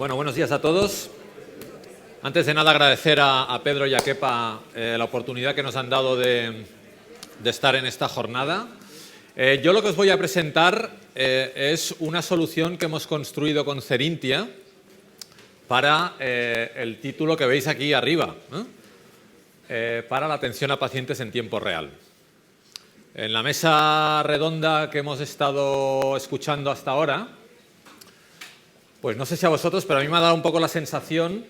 Bueno, buenos días a todos. Antes de nada, agradecer a Pedro y a Kepa la oportunidad que nos han dado de estar en esta jornada. Yo lo que os voy a presentar es una solución que hemos construido con Cerintia para el título que veis aquí arriba, para la atención a pacientes en tiempo real. En la mesa redonda que hemos estado escuchando hasta ahora, pues no sé si a vosotros, pero a mí me ha dado un poco la sensación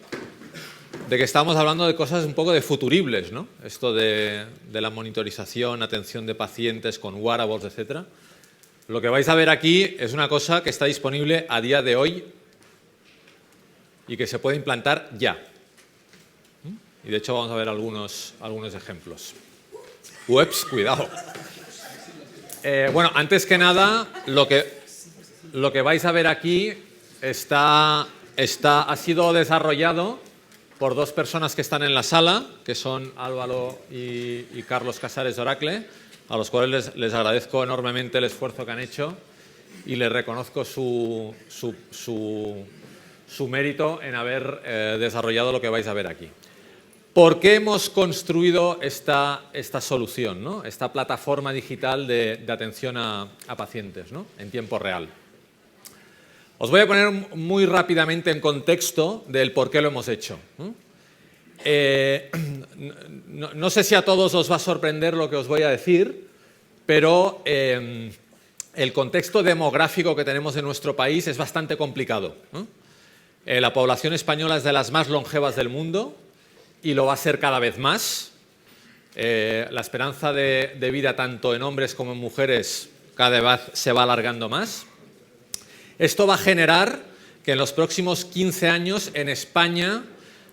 de que estamos hablando de cosas un poco de futuribles, ¿no? Esto de la monitorización, atención de pacientes con wearables, etc. Lo que vais a ver aquí es una cosa que está disponible a día de hoy y que se puede implantar ya. Y de hecho vamos a ver algunos ejemplos. Ups, cuidado. Bueno, antes que nada, lo que vais a ver aquí ha sido desarrollado por dos personas que están en la sala, que son Álvaro y Carlos Casares de Oracle, a los cuales les agradezco enormemente el esfuerzo que han hecho y les reconozco su mérito en haber desarrollado lo que vais a ver aquí. ¿Por qué hemos construido esta solución, ¿no? Esta plataforma digital de atención a pacientes, ¿no? En tiempo real? Os voy a poner muy rápidamente en contexto del por qué lo hemos hecho. No sé si a todos os va a sorprender lo que os voy a decir, pero el contexto demográfico que tenemos en nuestro país es bastante complicado. La población española es de las más longevas del mundo y lo va a ser cada vez más. La esperanza de vida tanto en hombres como en mujeres cada vez se va alargando más. Esto va a generar que en los próximos 15 años en España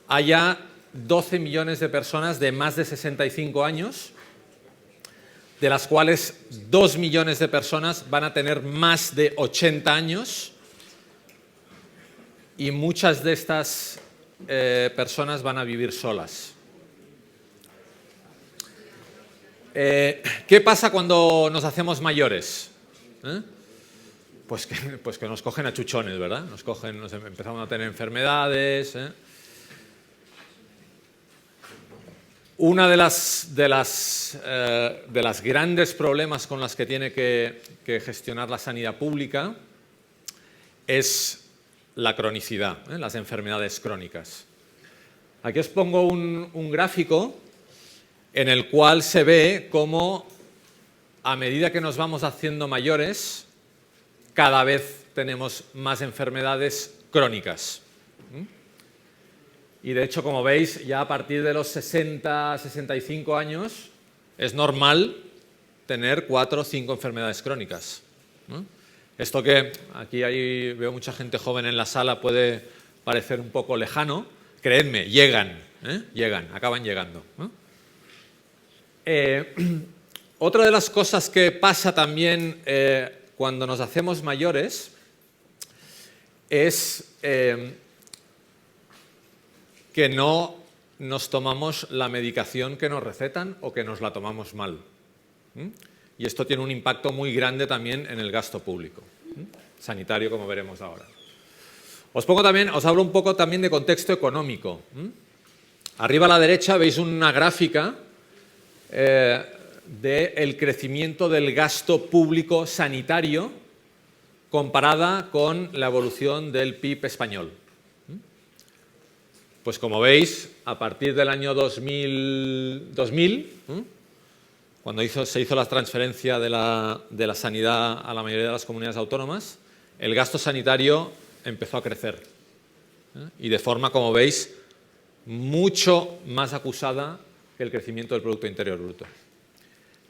haya 12 millones de personas de más de 65 años, de las cuales 2 millones de personas van a tener más de 80 años y muchas de estas personas van a vivir solas. ¿Qué pasa cuando nos hacemos mayores? Pues que nos cogen a chuchones, ¿verdad? Nos empezamos a tener enfermedades. Una de las grandes problemas con las que tiene que gestionar la sanidad pública es la cronicidad, las enfermedades crónicas. Aquí os pongo un gráfico en el cual se ve cómo a medida que nos vamos haciendo mayores, cada vez tenemos más enfermedades crónicas. Y de hecho, como veis, ya a partir de los 60, 65 años es normal tener 4 o 5 enfermedades crónicas. Esto que aquí veo mucha gente joven en la sala puede parecer un poco lejano. Creedme, llegan, acaban llegando. Otra de las cosas que pasa también cuando nos hacemos mayores es que no nos tomamos la medicación que nos recetan o que nos la tomamos mal. Y esto tiene un impacto muy grande también en el gasto público, sanitario, como veremos ahora. Os hablo un poco también de contexto económico. Arriba a la derecha veis una gráfica del crecimiento del gasto público sanitario comparada con la evolución del PIB español. Pues como veis, a partir del año 2000 cuando se hizo la transferencia de la sanidad a la mayoría de las comunidades autónomas, el gasto sanitario empezó a crecer. Y de forma, como veis, mucho más acusada que el crecimiento del Producto Interior Bruto.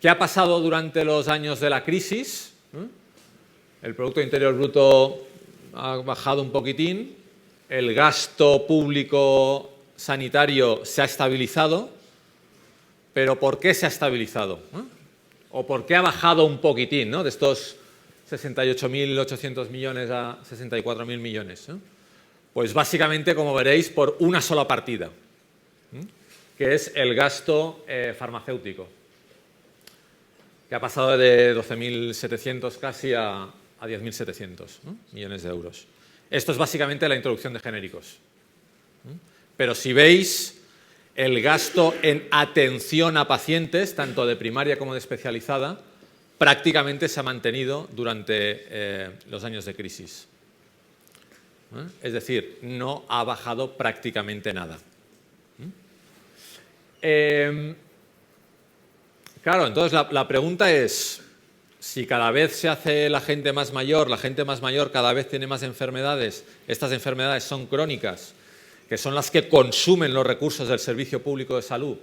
¿Qué ha pasado durante los años de la crisis? El Producto Interior Bruto ha bajado un poquitín, el gasto público sanitario se ha estabilizado, pero ¿por qué se ha estabilizado? ¿O por qué ha bajado un poquitín, ¿no? De estos 68.800 millones a 64.000 millones? Pues básicamente, como veréis, por una sola partida, que es el gasto farmacéutico, que ha pasado de 12.700 casi a 10.700 millones de euros. Esto es básicamente la introducción de genéricos. Pero si veis, el gasto en atención a pacientes, tanto de primaria como de especializada, prácticamente se ha mantenido durante los años de crisis. Es decir, no ha bajado prácticamente nada. Claro, entonces la pregunta es, si cada vez se hace la gente más mayor cada vez tiene más enfermedades, estas enfermedades son crónicas, que son las que consumen los recursos del Servicio Público de Salud,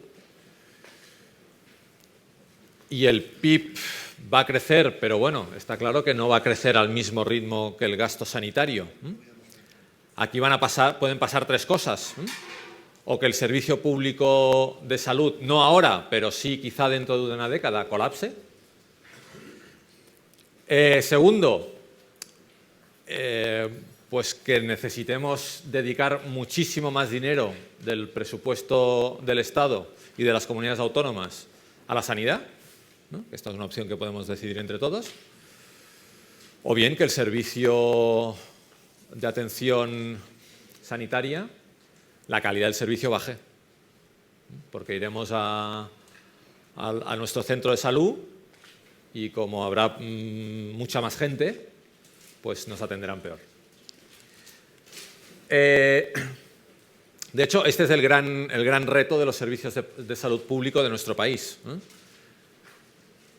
y el PIB va a crecer, pero bueno, está claro que no va a crecer al mismo ritmo que el gasto sanitario. Aquí pueden pasar tres cosas. O que el Servicio Público de Salud, no ahora, pero sí quizá dentro de una década, colapse. Segundo, pues que necesitemos dedicar muchísimo más dinero del presupuesto del Estado y de las comunidades autónomas a la sanidad, ¿no? Esta es una opción que podemos decidir entre todos. O bien que el servicio de atención sanitaria, la calidad del servicio baje, porque iremos a nuestro centro de salud y como habrá mucha más gente, pues nos atenderán peor. De hecho, este es el gran reto de los servicios de salud público de nuestro país.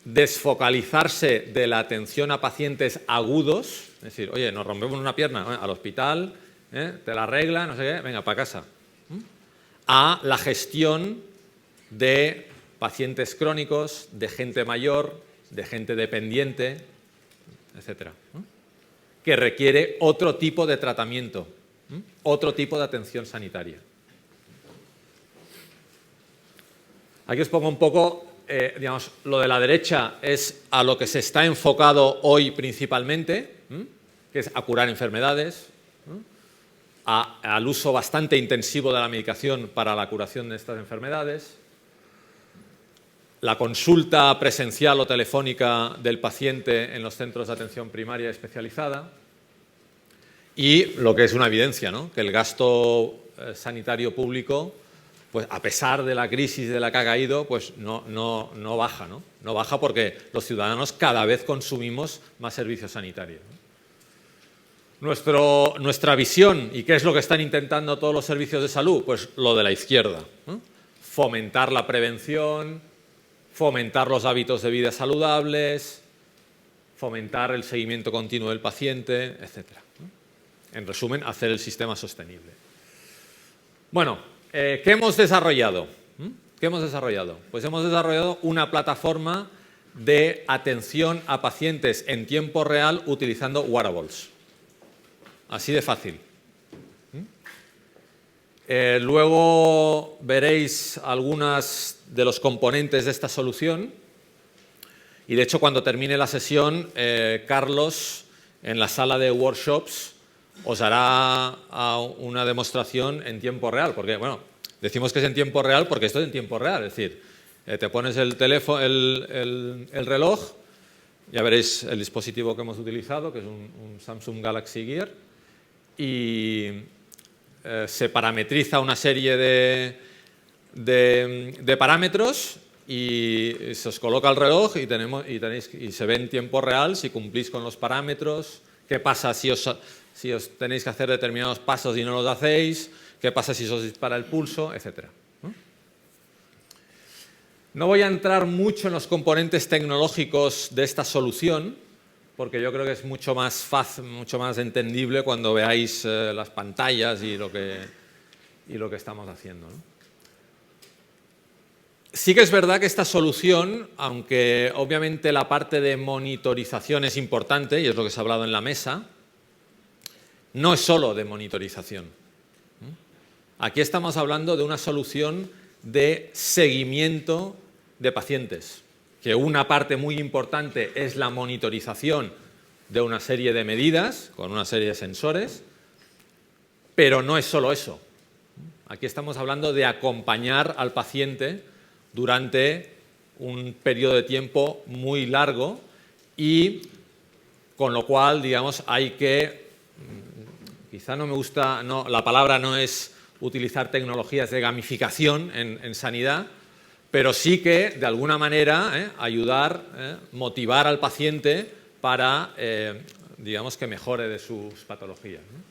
Desfocalizarse de la atención a pacientes agudos, es decir, oye, nos rompemos una pierna, al hospital, te la arregla, no sé qué, venga, para casa. A la gestión de pacientes crónicos, de gente mayor, de gente dependiente, etcétera, que requiere otro tipo de tratamiento, otro tipo de atención sanitaria. Aquí os pongo un poco, digamos, lo de la derecha es a lo que se está enfocado hoy principalmente, que es a curar enfermedades, al uso bastante intensivo de la medicación para la curación de estas enfermedades, la consulta presencial o telefónica del paciente en los centros de atención primaria especializada y lo que es una evidencia, ¿no? Que el gasto sanitario público, pues a pesar de la crisis de la que ha caído, pues no baja, ¿no? No baja porque los ciudadanos cada vez consumimos más servicios sanitarios, ¿no? Nuestra visión, ¿y qué es lo que están intentando todos los servicios de salud? Pues lo de la izquierda, ¿no? Fomentar la prevención, fomentar los hábitos de vida saludables, fomentar el seguimiento continuo del paciente, etc. En resumen, hacer el sistema sostenible. Bueno, ¿qué hemos desarrollado? ¿Qué hemos desarrollado? Pues hemos desarrollado una plataforma de atención a pacientes en tiempo real utilizando wearables. Así de fácil. Luego veréis algunos de los componentes de esta solución y de hecho cuando termine la sesión Carlos en la sala de workshops os hará una demostración en tiempo real, porque bueno, decimos que es en tiempo real porque esto es en tiempo real, es decir, te pones el teléfono, el reloj, ya veréis el dispositivo que hemos utilizado, que es un Samsung Galaxy Gear, y se parametriza una serie de parámetros y se os coloca el reloj y se ve en tiempo real si cumplís con los parámetros, qué pasa si os tenéis que hacer determinados pasos y no los hacéis, qué pasa si os dispara el pulso, etc. No voy a entrar mucho en los componentes tecnológicos de esta solución, porque yo creo que es mucho más fácil, mucho más entendible cuando veáis las pantallas y lo que estamos haciendo, ¿no? Sí que es verdad que esta solución, aunque obviamente la parte de monitorización es importante, y es lo que se ha hablado en la mesa, no es solo de monitorización. Aquí estamos hablando de una solución de seguimiento de pacientes, que una parte muy importante es la monitorización de una serie de medidas, con una serie de sensores, pero no es solo eso. Aquí estamos hablando de acompañar al paciente durante un periodo de tiempo muy largo y con lo cual, digamos, hay que quizá no me gusta, no, la palabra no es utilizar tecnologías de gamificación en sanidad, pero sí que, de alguna manera, ayudar, motivar al paciente para, digamos, que mejore de sus patologías, ¿no?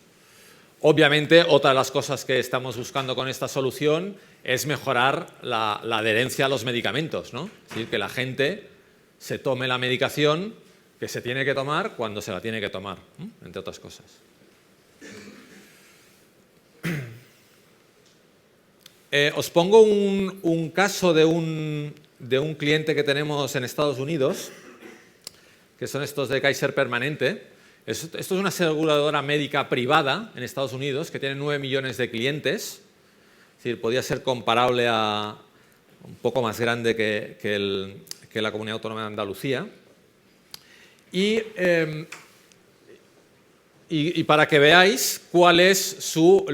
Obviamente, otra de las cosas que estamos buscando con esta solución es mejorar la adherencia a los medicamentos, ¿no? Es decir, que la gente se tome la medicación que se tiene que tomar cuando se la tiene que tomar, ¿no? Entre otras cosas. Os pongo un caso de un cliente que tenemos en Estados Unidos, que son estos de Kaiser Permanente. Esto es una aseguradora médica privada en Estados Unidos que tiene 9 millones de clientes. Es decir, podría ser comparable a un poco más grande que la Comunidad Autónoma de Andalucía. Y para que veáis cuál es su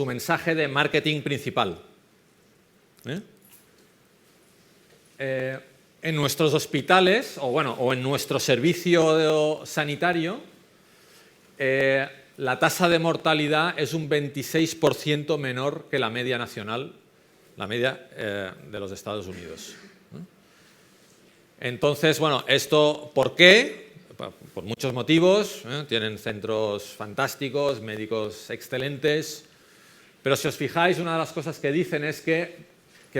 mensaje de marketing principal. En nuestros hospitales, o en nuestro servicio sanitario, la tasa de mortalidad es un 26% menor que la media nacional, la media de los Estados Unidos. Entonces, bueno, ¿esto por qué? Por muchos motivos, tienen centros fantásticos, médicos excelentes, pero si os fijáis, una de las cosas que dicen es que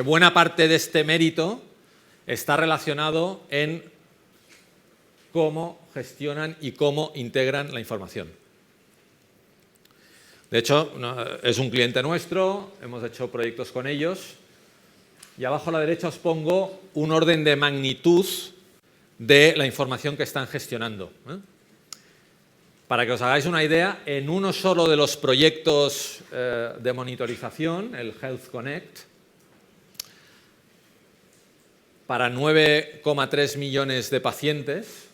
buena parte de este mérito está relacionado en cómo gestionan y cómo integran la información. De hecho, es un cliente nuestro, hemos hecho proyectos con ellos, y abajo a la derecha os pongo un orden de magnitud de la información que están gestionando. Para que os hagáis una idea, en uno solo de los proyectos de monitorización, el Health Connect, para 9,3 millones de pacientes,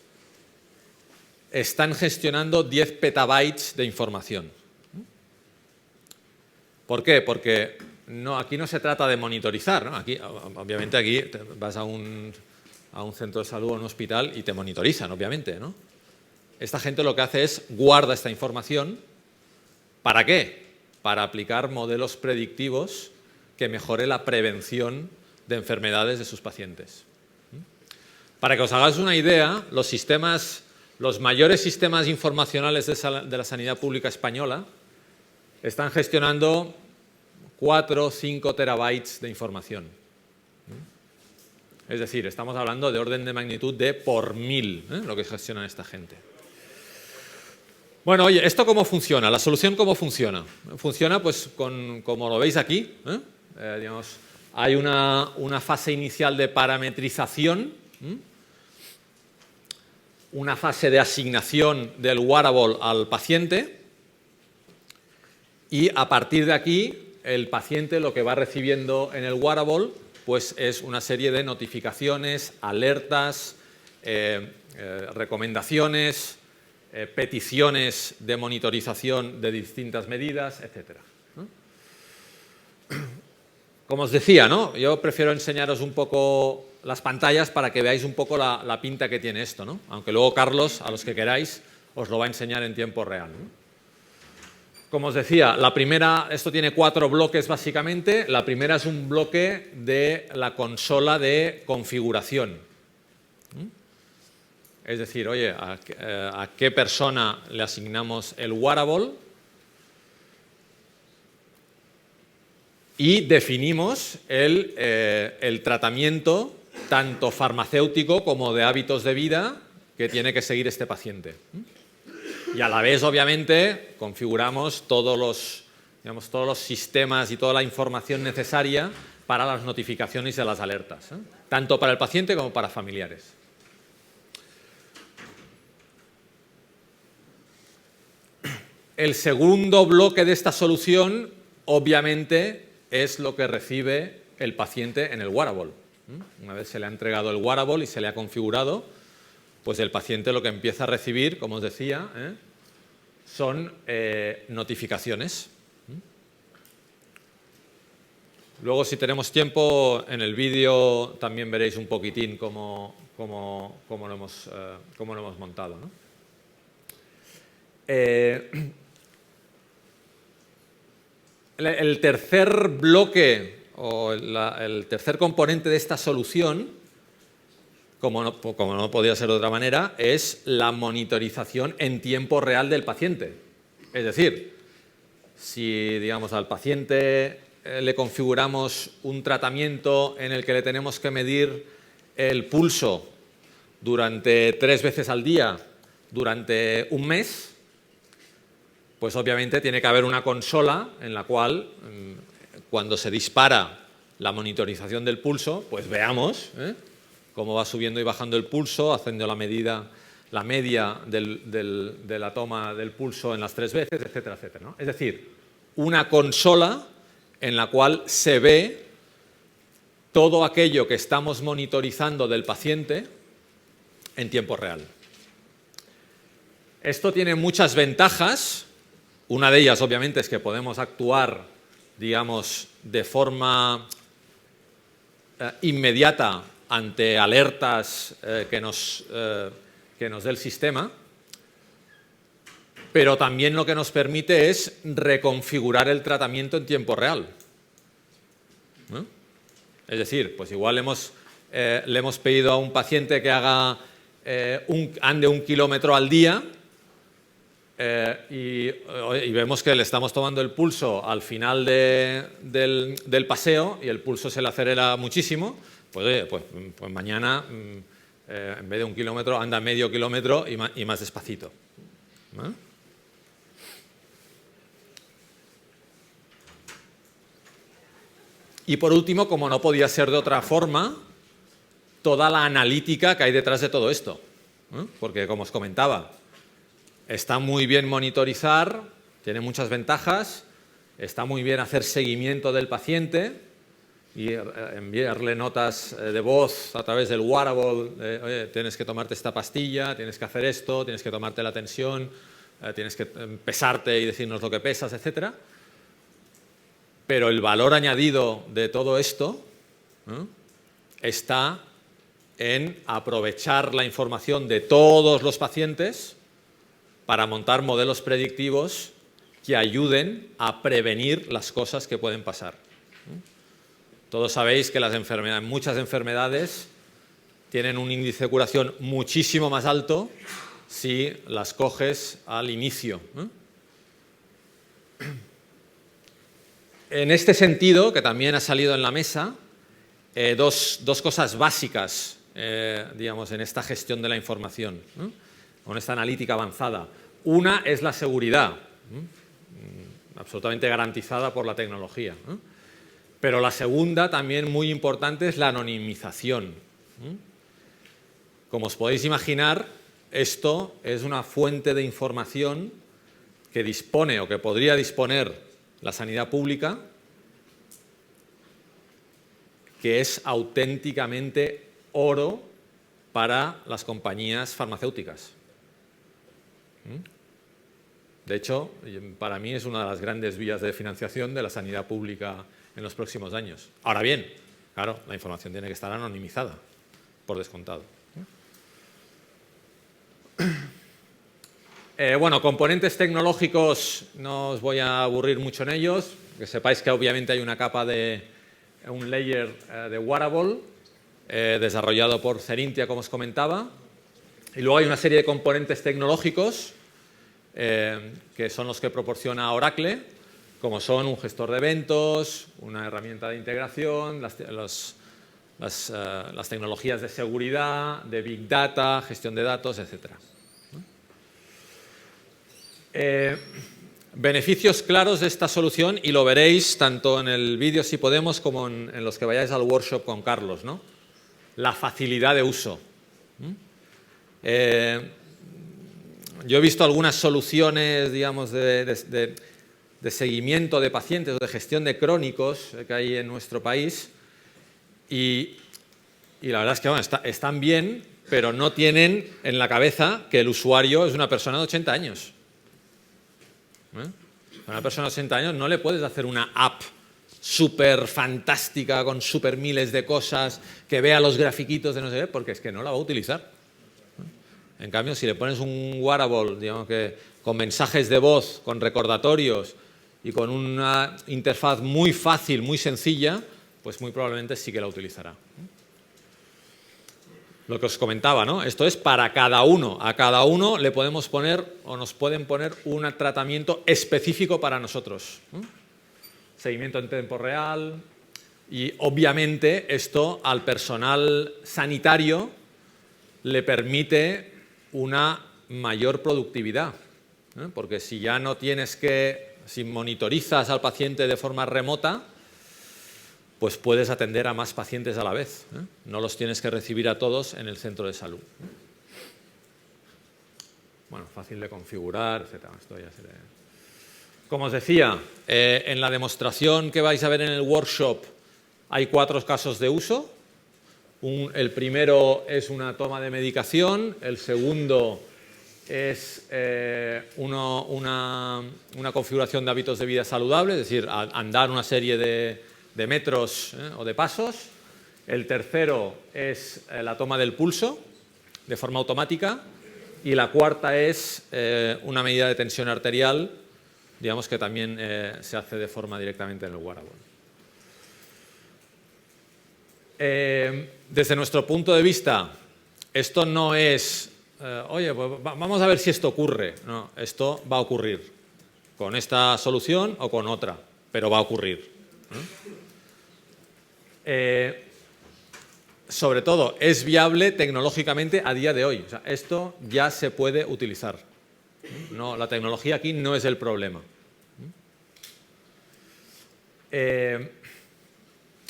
están gestionando 10 petabytes de información. ¿Por qué? Porque aquí no se trata de monitorizar, ¿no? Obviamente aquí vas a un centro de salud o a un hospital y te monitorizan, obviamente, ¿no? Esta gente lo que hace es guarda esta información. ¿Para qué? Para aplicar modelos predictivos que mejore la prevención de enfermedades de sus pacientes. Para que os hagáis una idea, los mayores sistemas informacionales de la sanidad pública española están gestionando 4 o 5 terabytes de información. Es decir, estamos hablando de orden de magnitud de por 1000, lo que gestionan esta gente. Bueno, oye, ¿esto cómo funciona? ¿La solución cómo funciona? Funciona pues como lo veis aquí, digamos, hay una fase inicial de parametrización, una fase de asignación del wearable al paciente, y a partir de aquí el paciente lo que va recibiendo en el wearable pues es una serie de notificaciones, alertas, recomendaciones, peticiones de monitorización de distintas medidas, etc. Como os decía, ¿no? Yo prefiero enseñaros un poco las pantallas para que veáis un poco la pinta que tiene esto, ¿no? Aunque luego Carlos, a los que queráis, os lo va a enseñar en tiempo real, ¿no? Como os decía, esto tiene 4 bloques básicamente. La primera es un bloque de la consola de configuración. Es decir, oye, ¿a qué persona le asignamos el wearable? Y definimos el tratamiento tanto farmacéutico como de hábitos de vida que tiene que seguir este paciente. Y a la vez, obviamente, configuramos todos los sistemas y toda la información necesaria para las notificaciones y las alertas, tanto para el paciente como para familiares. El segundo bloque de esta solución, obviamente, es lo que recibe el paciente en el wearable. Una vez se le ha entregado el wearable y se le ha configurado, pues el paciente lo que empieza a recibir, como os decía, son notificaciones. Luego, si tenemos tiempo, en el vídeo también veréis un poquitín cómo lo hemos montado, ¿no? El tercer bloque o el tercer componente de esta solución, como no podía ser de otra manera, es la monitorización en tiempo real del paciente. Es decir, si digamos, al paciente le configuramos un tratamiento en el que le tenemos que medir el pulso durante 3 veces al día durante un mes, pues obviamente tiene que haber una consola en la cual, cuando se dispara la monitorización del pulso, pues veamos cómo va subiendo y bajando el pulso, haciendo la media de la toma del pulso en las 3 veces, etcétera, etcétera, ¿no? Es decir, una consola en la cual se ve todo aquello que estamos monitorizando del paciente en tiempo real. Esto tiene muchas ventajas. Una de ellas, obviamente, es que podemos actuar, digamos, de forma inmediata ante alertas que nos dé el sistema, pero también lo que nos permite es reconfigurar el tratamiento en tiempo real, ¿no? Es decir, pues igual le hemos pedido a un paciente que ande 1 kilómetro al día y vemos que le estamos tomando el pulso al final del paseo y el pulso se le acelera muchísimo, pues mañana en vez de 1 kilómetro anda medio kilómetro y más despacito, ¿no? Y por último, como no podía ser de otra forma, toda la analítica que hay detrás de todo esto, ¿no? Porque, como os comentaba, está muy bien monitorizar, tiene muchas ventajas, está muy bien hacer seguimiento del paciente y enviarle notas de voz a través del wearable, oye, tienes que tomarte esta pastilla, tienes que hacer esto, tienes que tomarte la tensión, tienes que pesarte y decirnos lo que pesas, etcétera. Pero el valor añadido de todo esto, ¿no?, está en aprovechar la información de todos los pacientes para montar modelos predictivos que ayuden a prevenir las cosas que pueden pasar. Todos sabéis que muchas enfermedades tienen un índice de curación muchísimo más alto si las coges al inicio, ¿no? En este sentido, que también ha salido en la mesa, dos cosas básicas, digamos, en esta gestión de la información, ¿no?, con esta analítica avanzada. Una es la seguridad, absolutamente garantizada por la tecnología, ¿no? Pero la segunda, también muy importante, es la anonimización. Como os podéis imaginar, esto es una fuente de información que dispone o que podría disponer la sanidad pública, que es auténticamente oro para las compañías farmacéuticas. De hecho, para mí es una de las grandes vías de financiación de la sanidad pública en los próximos años. Ahora bien, claro, la información tiene que estar anonimizada, por descontado. Bueno, componentes tecnológicos, no os voy a aburrir mucho en ellos. Que sepáis que obviamente hay una capa un layer de wearable desarrollado por Cerintia, como os comentaba. Y luego hay una serie de componentes tecnológicos que son los que proporciona Oracle, como son un gestor de eventos, una herramienta de integración, las tecnologías de seguridad, de Big Data, gestión de datos, etcétera. Beneficios claros de esta solución, y lo veréis tanto en el vídeo, si podemos, como en los que vayáis al workshop con Carlos, ¿no? La facilidad de uso. Yo he visto algunas soluciones, digamos, de seguimiento de pacientes o de gestión de crónicos que hay en nuestro país y la verdad es que, bueno, están bien, pero no tienen en la cabeza que el usuario es una persona de 80 años. A una persona de 80 años no le puedes hacer una app súper fantástica con súper miles de cosas, que vea los grafiquitos de no sé qué, porque es que no la va a utilizar. En cambio, si le pones un wearable, digamos, que con mensajes de voz, con recordatorios y con una interfaz muy fácil, muy sencilla, pues muy probablemente sí que la utilizará. Lo que os comentaba, ¿no? Esto es para cada uno. A cada uno le podemos poner o nos pueden poner un tratamiento específico para nosotros. Seguimiento en tiempo real y, obviamente, esto al personal sanitario le permite una mayor productividad. Porque si ya no tienes si monitorizas al paciente de forma remota, pues puedes atender a más pacientes a la vez. No los tienes que recibir a todos en el centro de salud. Bueno, fácil de configurar, etc. Esto ya se le... Como os decía, en la demostración que vais a ver en el workshop hay 4 casos de uso. El primero es una toma de medicación, el segundo es una configuración de hábitos de vida saludable, es decir, andar una serie de metros o de pasos. El tercero es la toma del pulso de forma automática y la cuarta es una medida de tensión arterial, digamos que también se hace de forma directamente en el wearable. Desde nuestro punto de vista, esto no es, oye, pues vamos a ver si esto ocurre. No, esto va a ocurrir con esta solución o con otra, pero va a ocurrir. Sobre todo, es viable tecnológicamente a día de hoy. O sea, esto ya se puede utilizar. No, la tecnología aquí no es el problema.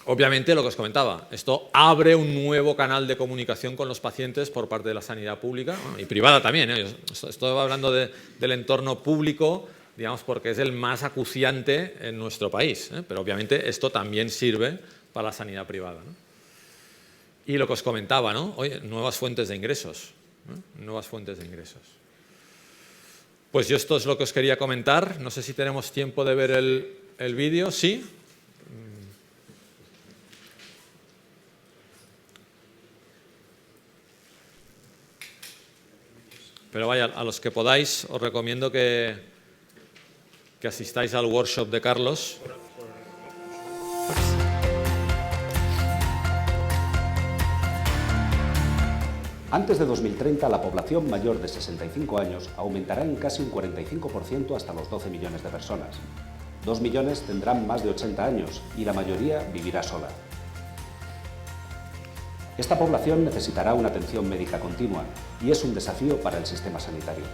Obviamente, lo que os comentaba, esto abre un nuevo canal de comunicación con los pacientes por parte de la sanidad pública y privada también. Estoy hablando del entorno público, digamos, porque es el más acuciante en nuestro país. Pero obviamente esto también sirve para la sanidad privada, ¿no? Y lo que os comentaba, ¿no? Oye, nuevas fuentes de ingresos. Nuevas fuentes de ingresos. Pues yo esto es lo que os quería comentar. No sé si tenemos tiempo de ver el vídeo. ¿Sí? Pero vaya, a los que podáis, os recomiendo que asistáis al workshop de Carlos. Antes de 2030, la población mayor de 65 años aumentará en casi un 45% hasta los 12 millones de personas. 2 millones tendrán más de 80 años y la mayoría vivirá sola. Esta población necesitará una atención médica continua y es un desafío para el sistema sanitario.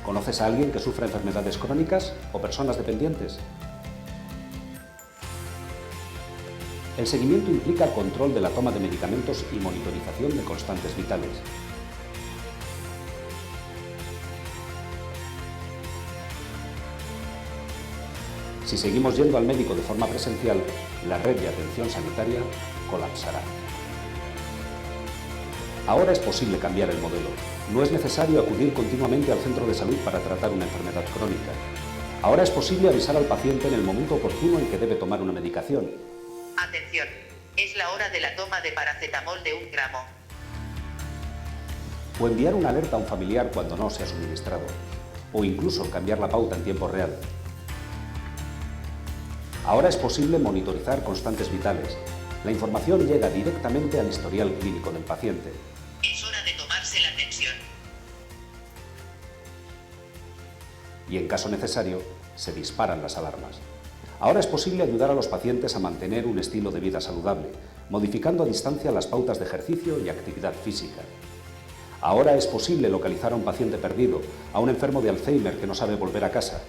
¿Conoces a alguien que sufra enfermedades crónicas o personas dependientes? El seguimiento implica control de la toma de medicamentos y monitorización de constantes vitales. Si seguimos yendo al médico de forma presencial, la red de atención sanitaria colapsará. Ahora es posible cambiar el modelo. No es necesario acudir continuamente al centro de salud para tratar una enfermedad crónica. Ahora es posible avisar al paciente en el momento oportuno en que debe tomar una medicación. Atención, es la hora de la toma de paracetamol de 1 gramo. O enviar una alerta a un familiar cuando no se ha suministrado. O incluso cambiar la pauta en tiempo real. Ahora es posible monitorizar constantes vitales. La información llega directamente al historial clínico del paciente. Es hora de tomarse la tensión. Y en caso necesario, se disparan las alarmas. Ahora es posible ayudar a los pacientes a mantener un estilo de vida saludable, modificando a distancia las pautas de ejercicio y actividad física. Ahora es posible localizar a un paciente perdido, a un enfermo de Alzheimer que no sabe volver a casa,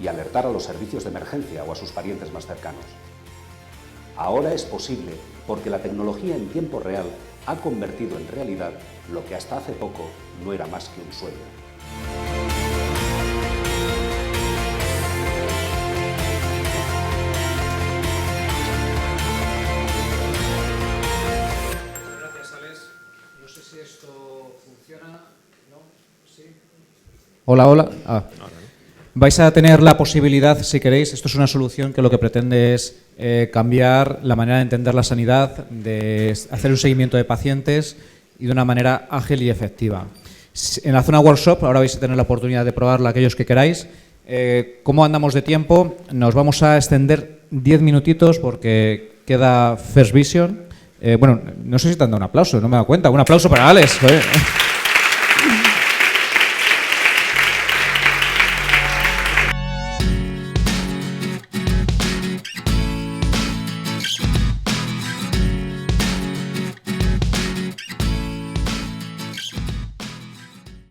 y alertar a los servicios de emergencia o a sus parientes más cercanos. Ahora es posible porque la tecnología en tiempo real ha convertido en realidad lo que hasta hace poco no era más que un sueño. Gracias, Alex. No sé si esto funciona, ¿no? ¿Sí? Hola, hola. Vais a tener la posibilidad, si queréis, esto es una solución que lo que pretende es cambiar la manera de entender la sanidad, de hacer un seguimiento de pacientes y de una manera ágil y efectiva. En la zona workshop ahora vais a tener la oportunidad de probarla aquellos que queráis. ¿Cómo andamos de tiempo? Nos vamos a extender 10 minutitos porque queda First Vision. Bueno, no sé si te han dado un aplauso, no me he dado cuenta. Un aplauso para Alex. Joder.